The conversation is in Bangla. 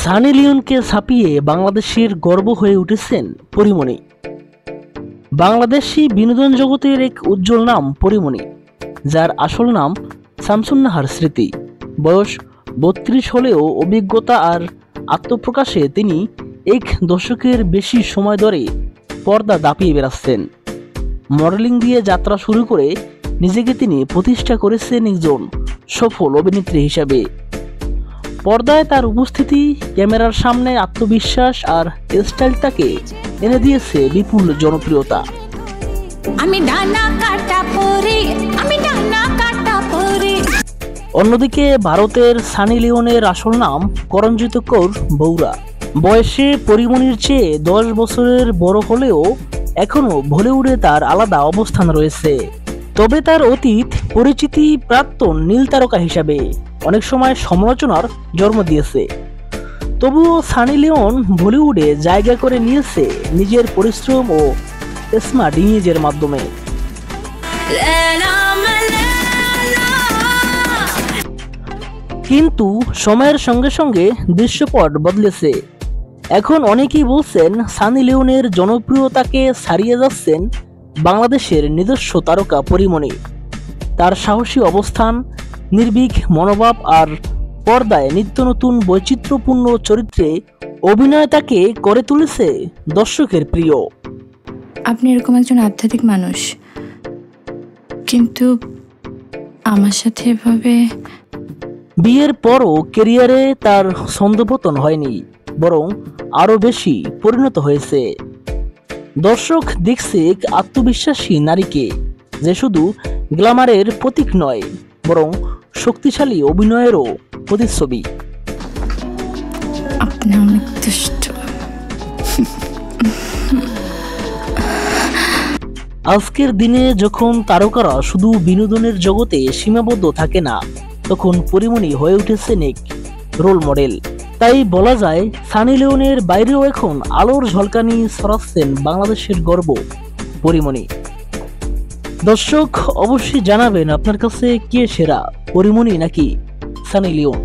সানি লিওনকে ছাপিয়ে বাংলাদেশের গর্ব হয়ে উঠেছেন পরীমণি। বাংলাদেশি বিনোদন জগতের এক উজ্জ্বল নাম পরীমণি, যার আসল নাম শামসুন্নাহার স্মৃতি। বয়স 32 হলেও অভিজ্ঞতা আর আত্মপ্রকাশে তিনি এক দশকের বেশি সময় ধরে পর্দা দাপিয়ে বেড়াচ্ছেন। মডেলিং দিয়ে যাত্রা শুরু করে নিজেকে তিনি প্রতিষ্ঠা করেছেন একজন সফল অভিনেত্রী হিসাবে। পর্দায় তার উপস্থিতি, ক্যামেরার সামনে আত্মবিশ্বাস আর স্টাইল তাকে এনে দিয়েছে বিপুল জনপ্রিয়তা। অন্যদিকে ভারতের সানি লিওনের আসল নাম করঞ্জিত কৌর বৌরা। বয়সে পরীমণির চেয়ে 10 বছরের বড় হলেও এখনো বলিউডে তার আলাদা অবস্থান রয়েছে। তবে তার অতীত পরিচিতি প্রাক্তন নীল তারকা হিসাবে অনেক সময় সমালোচনার জন্ম দিয়েছে। তবুও সানি লিওন বলিউডে জায়গা করে নিয়েছে নিজের পরিশ্রম ও স্মার্ট ইমেজের মাধ্যমে। কিন্তু সময়ের সঙ্গে সঙ্গে দৃশ্যপট বদলেছে। এখন অনেকেই বলছেন সানি লিওনের জনপ্রিয়তাকে ছাড়িয়ে যাচ্ছেন বাংলাদেশের নিজস্ব তারকা পরীমণি। তার সাহসী অবস্থান, নির্ভীক মনোভাব আর পর্দায় নিত্য নতুন বৈচিত্র্যপূর্ণ চরিত্রে অভিনয় তাকে করে তুলেছে দর্শকের প্রিয়। আপনি এরকম একজন আধ্যাত্মিক মানুষ, কিন্তু আমার সাথে এভাবে। বিয়ের পরও ক্যারিয়ারে তার ছন্দপতন হয়নি, বরং আরো বেশি পরিণত হয়েছে। দর্শক দেখছে এক আত্মবিশ্বাসী নারীকে, যে শুধু গ্ল্যামারের প্রতীক নয়, বরং শক্তিশালী অভিনয়েরও প্রতিচ্ছবি। আপনি অনেক দুষ্ট। আজকের দিনে যখন তারকারা শুধু বিনোদনের জগতে সীমাবদ্ধ থাকে না, তখন পরীমণি হয়ে উঠেছেন এক রোল মডেল। তাই বলা যায় সানি লিওনের বাইরেও এখন আলোর ঝলকানি ছড়াচ্ছেন বাংলাদেশের গর্ব পরীমণি। দর্শক অবশ্যই জানাবেন আপনার কাছে কে সেরা, পরীমণি নাকি সানি লিওন।